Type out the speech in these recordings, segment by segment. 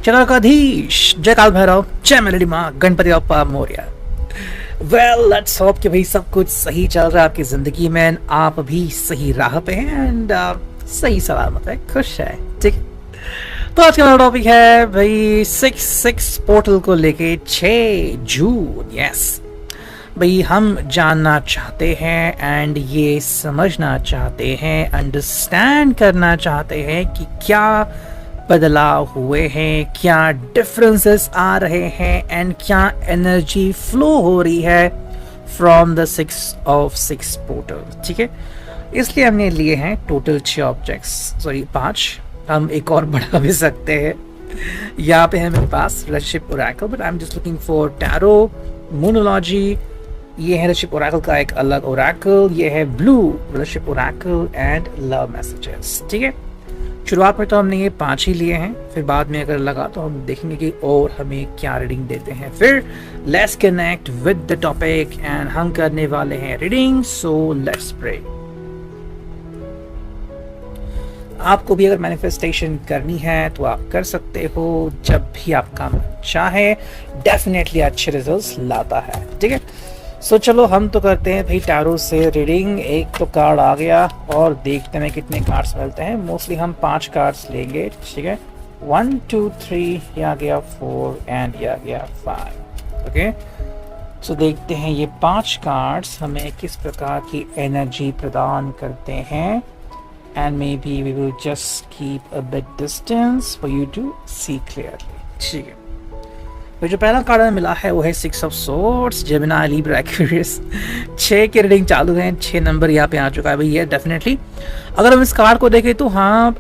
चक्रधीश, जय काल भैरव, जय मेलडी माँ, Ganpati Bappa Morya. Well let's hope कि भाई सब कुछ सही चल रहा है आपकी जिंदगी में and आप भी सही राह पे हैं एंड सही सलामत है, खुश है। ठीक, तो आज का मेरा टॉपिक है भाई 6 पोर्टल को लेके 6 जून। यस भाई, हम जानना चाहते हैं एंड ये समझना चाहते हैं, अंडरस्टैंड करना चाहते हैं कि क्या बदलाव हुए हैं, क्या डिफरेंसेस आ रहे हैं एंड क्या एनर्जी फ्लो हो रही है फ्रॉम द 6 पोर्टल। ठीक है, इसलिए हमने लिए हैं टोटल 6 ऑब्जेक्ट्स, सॉरी 5, हम एक और बढ़ा भी सकते हैं। यहाँ पे है मेरे पास relationship oracle, but I am just looking for tarot, monology. ये है रिलेशनशिप ओरेकल का एक अलग ओरेकल, ये है blue relationship Oracle and love messages. ठीक है, शुरुआत में तो हमने ये 5 ही लिए हैं, फिर बाद में अगर लगा तो हम देखेंगे कि और हमें क्या रीडिंग देते हैं। फिर let's connect with the topic and हम करने वाले हैं रीडिंग, सो लेट्स प्रे। आपको भी अगर मैनिफेस्टेशन करनी है तो आप कर सकते हो जब भी आपका मन चाहे, डेफिनेटली अच्छे रिजल्ट्स लाता है। ठीक है, सो चलो हम तो करते हैं भाई टैरो से रीडिंग। एक तो कार्ड आ गया और देखते हैं कितने कार्ड्स मिलते हैं। मोस्टली हम 5 कार्ड्स लेंगे। ठीक है, 1 2 3, यह आ गया 4 एंड यह आ गया 5। ओके, सो देखते हैं ये 5 कार्ड्स हमें किस प्रकार की एनर्जी प्रदान करते हैं and maybe we will just keep a bit distance for you to see clearly. ठीक है, तो जो पहला कार्ड हमें मिला है वो है 6 of swords, Gemini, Libra, Aquarius. 6 की रीडिंग चालू है, 6 नंबर यहाँ पे आ चुका है भाई। ये डेफिनेटली अगर हम इस कार्ड को देखें तो हाँ,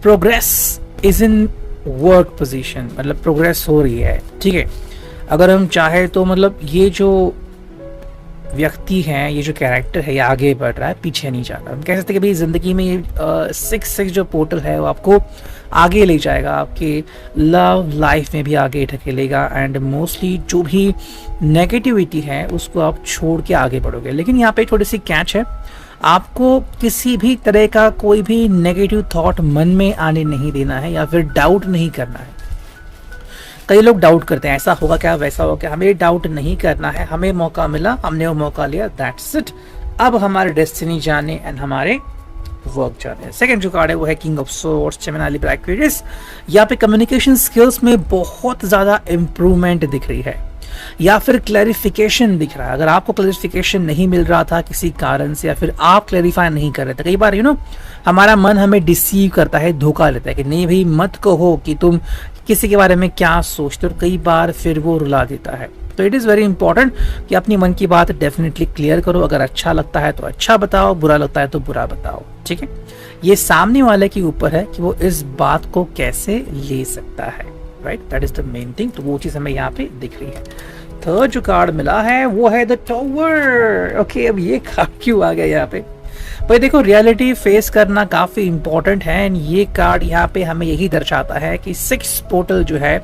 progress is in work position, मतलब प्रोग्रेस हो रही है। ठीक है, अगर हम चाहे तो मतलब ये जो व्यक्ति है, ये जो कैरेक्टर है, ये आगे बढ़ रहा है, पीछे नहीं जा रहा। हम कह सकते हैं कि भाई जिंदगी में ये 6 जो पोर्टल है वो आपको आगे ले जाएगा, आपके लव लाइफ में भी आगे ढकेलेगा एंड मोस्टली जो भी नेगेटिविटी है उसको आप छोड़ के आगे बढ़ोगे। लेकिन यहाँ पे थोड़ी सी कैच है, आपको किसी भी तरह का कोई भी नेगेटिव थॉट मन में आने नहीं देना है या फिर डाउट नहीं करना है। कई लोग डाउट करते हैं, ऐसा होगा क्या, वैसा होगा क्या। हमें डाउट नहीं करना है, हमें मौका मिला, हमने वो मौका लिया, दैट्स इट। अब हमारे डेस्टिनी जाने एंड हमारे वर्क जाने। सेकंड जो कार्ड है वो है king of swords, Gemini, Libra, Aquarius. यहाँ पे कम्युनिकेशन स्किल्स में बहुत ज़्यादा इम्प्रूवमेंट दिख रही है या फिर क्लैरिफिकेशन दिख रहा है। अगर आपको क्लैरिफिकेशन नहीं मिल रहा था किसी कारण से या फिर आप क्लैरिफाई नहीं कर रहे थे, कई बार हमारा मन हमें डिसीव करता है, धोखा लेता है कि नहीं भाई मत कहो कि तुम किसी के बारे में क्या सोचते हो, कई बार फिर वो रुला देता है। तो इट इज़ वेरी इंपॉर्टेंट कि अपनी मन की बात डेफिनेटली क्लियर करो। अगर अच्छा लगता है तो अच्छा बताओ, बुरा लगता है तो बुरा बताओ। ठीक है, ये सामने वाले के ऊपर है कि वो इस बात को कैसे ले सकता है, right, that is the main thing. तो वो चीज़ हमें यहाँ पे दिख रही है। थर्ड जो कार्ड मिला है वो है द टॉवर। ओके, अब ये कार्ड क्यों आ गया यहाँ पे भाई? देखो, रियलिटी फेस करना काफ़ी इंपॉर्टेंट है एंड ये कार्ड यहाँ पे हमें यही दर्शाता है कि 6 पोर्टल जो है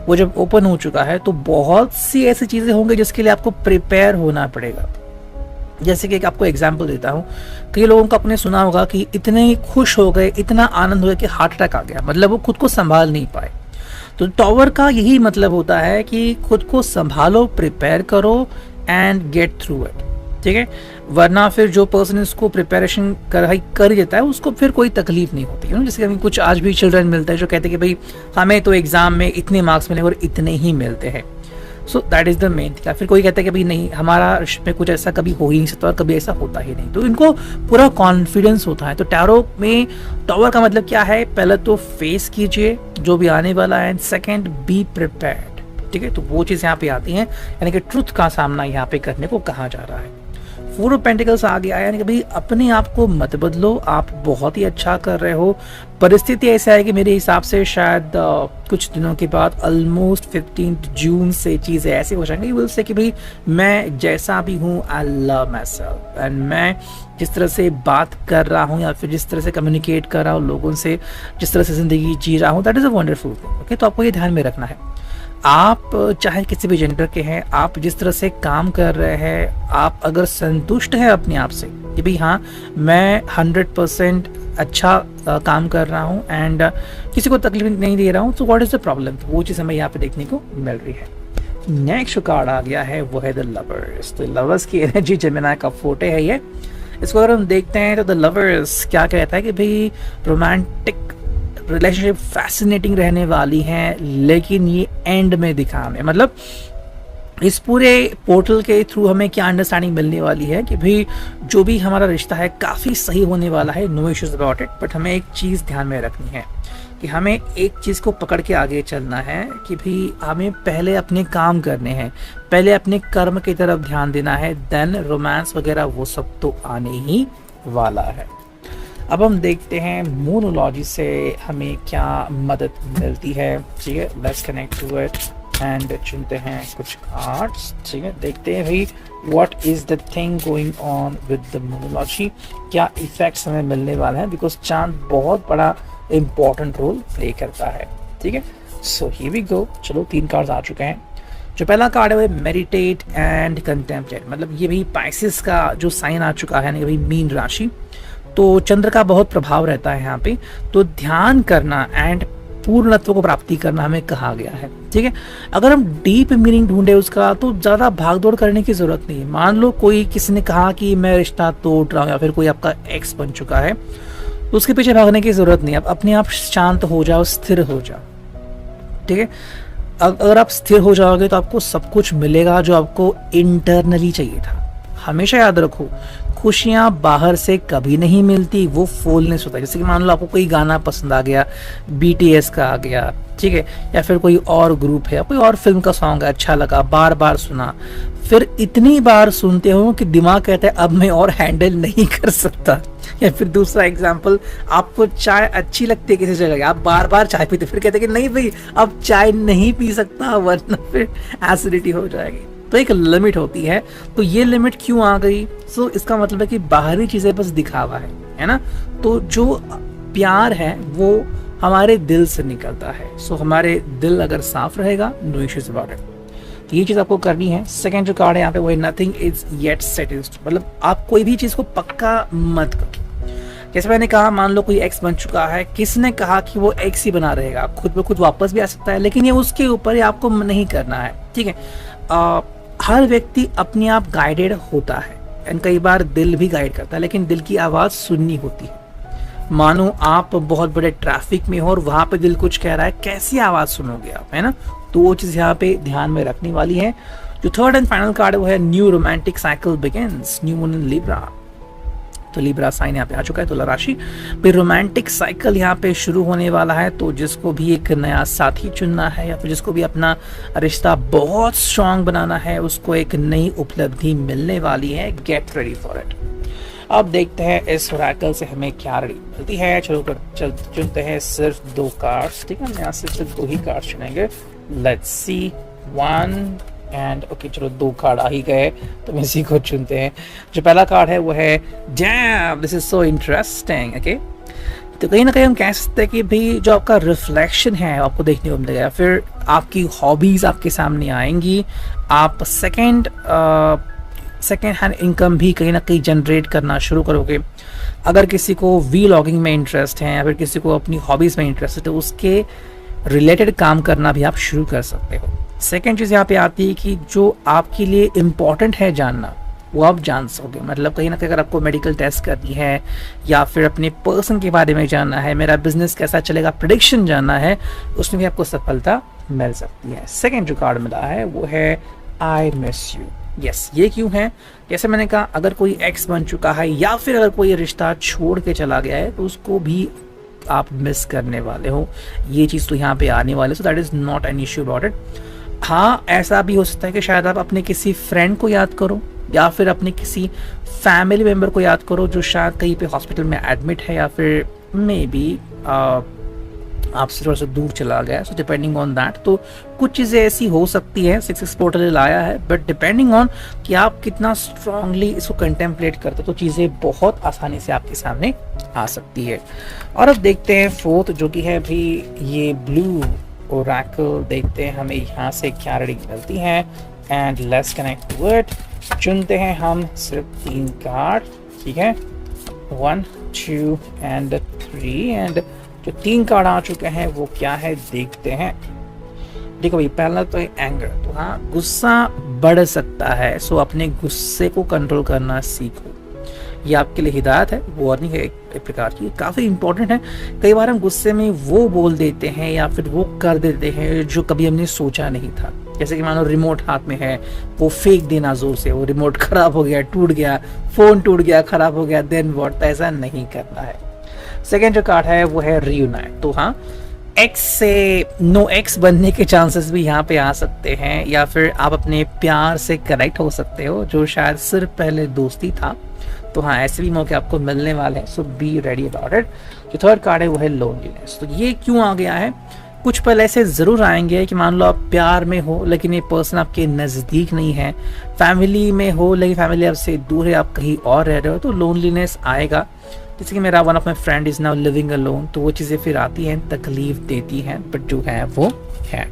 वो जब ओपन हो चुका है तो बहुत सी ऐसी चीज़ें होंगी जिसके लिए आपको प्रिपेयर होना पड़ेगा। जैसे कि एक आपको एग्जाम्पल देता हूँ, कई लोगों को आपने सुना होगा कि इतने खुश हो गए, इतना आनंद हो गया कि हार्ट अटैक आ गया, मतलब वो खुद को संभाल नहीं पाए। तो टॉवर का यही मतलब होता है कि खुद को संभालो, प्रिपेयर करो एंड गेट थ्रू इट। ठीक है, वरना फिर जो पर्सन इसको प्रिपरेशन कर देता है उसको फिर कोई तकलीफ नहीं होती। जैसे कि कुछ आज भी चिल्ड्रन मिलते हैं जो कहते हैं कि भाई हमें तो एग्जाम में इतने मार्क्स मिले और इतने ही मिलते हैं। So that is the main thing. फिर कोई कहता है कि भाई नहीं, हमारा में कुछ ऐसा कभी हो ही नहीं सकता और कभी ऐसा होता ही नहीं, तो इनको पूरा कॉन्फिडेंस होता है। तो टैरो में टॉवर का मतलब क्या है? पहले तो फेस कीजिए जो भी आने वाला है एंड सेकेंड बी प्रिपेयर्ड। ठीक है, तो वो चीज़ यहाँ पे आती हैं, यानी कि ट्रुथ का सामना यहाँ पे करने को कहा जा रहा है। 4 ऑफ पेंटिकल्स आ गया है, यानी कि भाई अपने आप को मत बदलो, आप बहुत ही अच्छा कर रहे हो। परिस्थिति ऐसा है कि मेरे हिसाब से शायद कुछ दिनों के बाद ऑलमोस्ट 15 जून से चीज़ें ऐसी हो जाएंगी, विल से कि भाई मैं जैसा भी हूँ, I love my self and मैं जिस तरह से बात कर रहा हूँ या फिर जिस तरह से कम्युनिकेट कर रहा हूँ लोगों से, जिस तरह से ज़िंदगी जी रहा हूँ, that is a wonderful thing. Okay, तो आपको ये ध्यान में रखना है। आप चाहे किसी भी जेंडर के हैं, आप जिस तरह से काम कर रहे हैं, आप अगर संतुष्ट हैं अपने आप से कि भाई हाँ मैं 100% अच्छा काम कर रहा हूँ एंड किसी को तकलीफ नहीं दे रहा हूँ, तो व्हाट इज़ द प्रॉब्लम? तो वो चीज़ हमें यहाँ पे देखने को मिल रही है। नेक्स्ट जो कार्ड आ गया है वो है द लवर्स। तो लवर्स की एनर्जी जेमिनी का फोटे है ये। इसको अगर हम देखते हैं तो द लवर्स क्या कहता है कि भाई रोमांटिक रिलेशनशिप फैसिनेटिंग रहने वाली है, लेकिन ये एंड में दिखा हमें, मतलब इस पूरे पोर्टल के थ्रू हमें क्या अंडरस्टैंडिंग मिलने वाली है कि भाई जो भी हमारा रिश्ता है काफ़ी सही होने वाला है, no issues about it. But हमें एक चीज़ ध्यान में रखनी है कि हमें एक चीज़ को पकड़ के आगे चलना है कि भाई हमें पहले अपने काम करने हैं, पहले अपने कर्म की तरफ ध्यान देना है, देन रोमांस वगैरह वो सब तो आने ही वाला है। अब हम देखते हैं मोनोलॉजी से हमें क्या मदद मिलती है। ठीक है, let's connect to it and चुनते हैं कुछ कार्ड्स। ठीक है, देखते हैं भाई what is the thing going on with the monology, क्या इफेक्ट्स हमें मिलने वाले हैं, बिकॉज चांद बहुत बड़ा इंपॉर्टेंट रोल प्ले करता है। ठीक है, सो हियर वी गो। चलो 3 कार्ड्स आ चुके हैं। जो पहला कार्ड है वो मेडिटेट एंड कंटेम्पलेट, मतलब ये भी पाइसेस का जो साइन आ चुका है ना, भाई मीन राशि, तो चंद्र का बहुत प्रभाव रहता है यहाँ पे, तो ध्यान करना एंड पूर्णत्व को प्राप्ति करना हमें कहा गया है। ठीक है, अगर हम डीप मीनिंग ढूंढे उसका तो ज़्यादा भागदौड़ करने की ज़रूरत नहीं है। मान लो कोई किसी ने कहा कि मैं रिश्ता तोड़ रहा हूँ, या फिर कोई आपका एक्स बन चुका है, तो उसके पीछे भागने की ज़रूरत नहीं है। आप अपने आप शांत हो जाओ, स्थिर हो जाओ। ठीक है, अगर आप स्थिर हो जाओगे तो आपको सब कुछ मिलेगा जो आपको इंटरनली चाहिए था। हमेशा याद रखो, खुशियाँ बाहर से कभी नहीं मिलती, वो फूलनेस होता है। जैसे कि मान लो आपको कोई गाना पसंद आ गया, BTS का आ गया, ठीक है, या फिर कोई और ग्रुप है, कोई और फिल्म का सॉन्ग है, अच्छा लगा, बार बार सुना, फिर इतनी बार सुनते हो कि दिमाग कहता है अब मैं और हैंडल नहीं कर सकता। या फिर दूसरा एग्जाम्पल, आपको चाय अच्छी लगती है किसी जगह, आप बार बार चाय पीते, फिर कहते हैं कि नहीं भाई अब चाय नहीं पी सकता वरना फिर एसिडिटी हो जाएगी। तो एक लिमिट होती है, तो ये लिमिट क्यों आ गई? सो इसका मतलब है कि बाहरी चीजें बस दिखावा है ना। तो जो प्यार है वो हमारे दिल से निकलता है। सो हमारे दिल अगर साफ रहेगा, नो इश्यूज अबाउट इट। तो ये चीज आपको करनी है। सेकंड जो कार्ड है यहाँ पे वो है नथिंग इज येट सेटल्ड, मतलब आप कोई भी चीज को पक्का मत करो। जैसे मैंने कहा, मान लो कोई एक्स बन चुका है, किसने कहा कि वो एक्स ही बना रहेगा, खुद ब खुद वापस भी आ सकता है, लेकिन ये उसके ऊपर ही आपको नहीं करना है। ठीक है, हर व्यक्ति अपने आप गाइडेड होता है एंड कई बार दिल भी गाइड करता है, लेकिन दिल की आवाज़ सुननी होती है। मानो आप बहुत बड़े ट्रैफिक में हो और वहाँ पे दिल कुछ कह रहा है, कैसी आवाज़ सुनोगे आप, है ना। तो वो चीज़ यहाँ पे ध्यान में रखने वाली है। जो थर्ड एंड फाइनल कार्ड वो है new romantic cycle begins, new moon in Libra. तो लिब्रा साइन यहाँ पे आ चुका है, तुला राशि पे रोमांटिक साइकिल यहाँ पे शुरू होने वाला है। तो जिसको भी एक नया साथी चुनना है या फिर जिसको भी अपना रिश्ता बहुत स्ट्रांग बनाना है, उसको एक नई उपलब्धि मिलने वाली है। Get ready for it. अब देखते हैं इस ओरेकल से हमें क्या रेडी मिलती है। चलो चुनते हैं सिर्फ 2 कार्ड्स। ठीक है, हम यहाँ से सिर्फ 2 ही कार्ड्स चुनेंगे। लेट्स सी 1 एंड ओके, चलो 2 कार्ड आ ही गए तो हम इसी को चुनते हैं। जो पहला कार्ड है वो है dam, this is so interesting. Okay, तो कहीं ना कहीं हम कह सकते हैं कि भाई जो आपका रिफ्लेक्शन है आपको देखने को मिलेगा, फिर आपकी हॉबीज आपके सामने आएंगी। आप सेकेंड हैंड इनकम भी कहीं ना कहीं जनरेट करना शुरू करोगे। अगर किसी को वीलॉगिंग में इंटरेस्ट है या फिर किसी को अपनी हॉबीज में इंटरेस्ट है, तो उसके रिलेटेड काम करना भी आप शुरू कर सकते हो। सेकेंड चीज़ यहाँ पे आती है कि जो आपके लिए इम्पॉर्टेंट है जानना, वो आप जान सकोगे। मतलब कहीं ना कहीं अगर आपको मेडिकल टेस्ट करनी है या फिर अपने पर्सन के बारे में जानना है, मेरा बिजनेस कैसा चलेगा, प्रेडिक्शन जानना है, उसमें भी आपको सफलता मिल सकती है। सेकेंड जो कार्ड मिला है वो है आई मिस यू। यस, ये क्यों है? जैसे मैंने कहा, अगर कोई एक्स बन चुका है या फिर अगर कोई रिश्ता छोड़ के चला गया है, तो उसको भी आप मिस करने वाले हो। ये चीज़ तो यहाँ पे आने वाले, so that is not an issue about it. हाँ, ऐसा भी हो सकता है कि शायद आप अपने किसी फ्रेंड को याद करो या फिर अपने किसी फैमिली मेम्बर को याद करो जो शायद कहीं पे हॉस्पिटल में एडमिट है या फिर मे बी आपसे थोड़ा सा दूर चला गया। सो डिपेंडिंग ऑन दैट, तो कुछ चीज़ें ऐसी हो सकती हैं। 6 पोर्टल लाया है, बट डिपेंडिंग ऑन कि आप कितना स्ट्रांगली इसको कंटेम्पलेट करते, तो चीज़ें बहुत आसानी से आपके सामने आ सकती है। और अब देखते हैं फोर्थ, जो कि है भी ये ब्लू ओरेकल। देखते हैं हमें यहाँ से क्या रीडिंग मिलती है and let's connect to it. चुनते हैं हम सिर्फ 3 कार्ड। ठीक है, 1 2 एंड 3 एंड जो 3 कार्ड आ चुके हैं वो क्या है देखते हैं। देखो भाई, पहला तो है एंगर। तो हाँ, गुस्सा बढ़ सकता है, सो अपने गुस्से को कंट्रोल करना सीखो। ये आपके लिए हिदायत है, वार्निंग है एक प्रकार की, काफ़ी इंपॉर्टेंट है। कई बार हम गुस्से में वो बोल देते हैं या फिर वो कर देते हैं जो कभी हमने सोचा नहीं था। जैसे कि मानो रिमोट हाथ में है, वो फेंक देना जोर से, वो रिमोट खराब हो गया, टूट गया, फ़ोन टूट गया, खराब हो गया, देन व्हाट। ऐसा नहीं करना है। सेकेंड जो कार्ड है वो है रीयूनाइट। तो हाँ, एक्स से नो एक्स बनने के चांसेस भी यहाँ पे आ सकते हैं, या फिर आप अपने प्यार से कनेक्ट हो सकते हो जो शायद सिर्फ पहले दोस्ती था। तो हाँ, ऐसे भी मौके आपको मिलने वाले हैं, सो बी रेडी अबाउट इट। जो थर्ड कार्ड है वो है लोनलीनेस। तो ये क्यों आ गया है? कुछ पल ऐसे ज़रूर आएंगे कि मान लो आप प्यार में हो लेकिन ये पर्सन आपके नज़दीक नहीं है, फैमिली में हो लेकिन फैमिली आपसे दूर है, आप कहीं और रह रहे हो, तो लोनलीनेस आएगा। जैसे कि मेरा one of my friend is now living alone, तो वो चीज़ें फिर आती हैं, तकलीफ देती हैं, बट जो है वो है।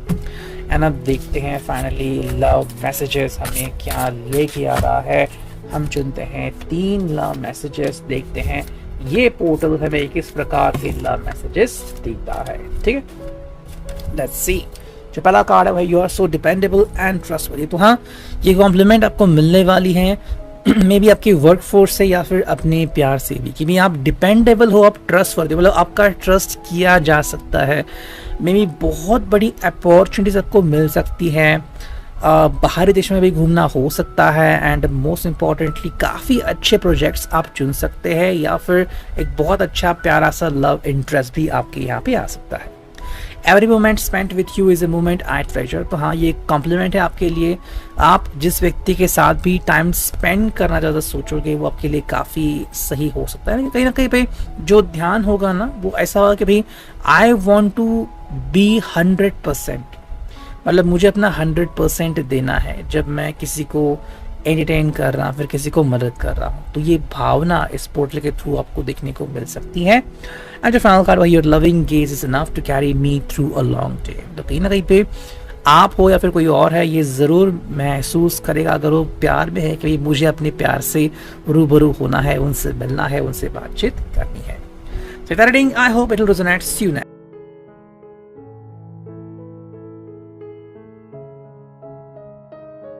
एंड अब देखते हैं फाइनली लव मैसेजेस हमें क्या लेके आ रहा है। हम चुनते हैं 3 लव मैसेजेस, देखते हैं ये पोर्टल हमें किस प्रकार के लव मैसेजेस देता है। ठीक है, लेट्स सी। जो पहला कार्ड है भाई, you are so dependable and trustworthy. तो हाँ, ये कॉम्प्लीमेंट आपको मिलने वाली है, मे बी आपकी वर्क फोर्स से या फिर अपने प्यार से भी, कि भी आप डिपेंडेबल हो, आप ट्रस्टवर्दी, मतलब आपका ट्रस्ट किया जा सकता है। मे बी बहुत बड़ी अपॉर्चुनिटीज आपको मिल सकती है, बाहरी देश में भी घूमना हो सकता है, एंड मोस्ट इम्पॉर्टेंटली काफ़ी अच्छे प्रोजेक्ट्स आप चुन सकते हैं, या फिर एक बहुत अच्छा प्यारा सा लव इंटरेस्ट भी आपके यहाँ पे आ सकता है। Every moment spent with you is a moment I treasure. तो हाँ, ये कॉम्प्लीमेंट है आपके लिए। आप जिस व्यक्ति के साथ भी टाइम स्पेंड करना ज़्यादा सोचोगे वो आपके लिए काफ़ी सही हो सकता है। कहीं ना कहीं पे जो ध्यान होगा ना, वो ऐसा होगा कि भाई आई वॉन्ट टू बी 100%, मतलब मुझे अपना 100% देना है जब मैं किसी को एंटरटेन कर रहा, फिर किसी को मदद कर रहा हूँ। तो ये भावना इस पोर्टल के थ्रू आपको देखने को मिल सकती है। एंड जो final card, your loving gaze is enough to carry me through a long day. तो कहीं ना कहीं पे आप हो या फिर कोई और है, ये ज़रूर महसूस करेगा अगर वो प्यार में है कि मुझे अपने प्यार से रूबरू होना है, उनसे मिलना है, उनसे बातचीत करनी है। So, I hope it will resonate. See you next.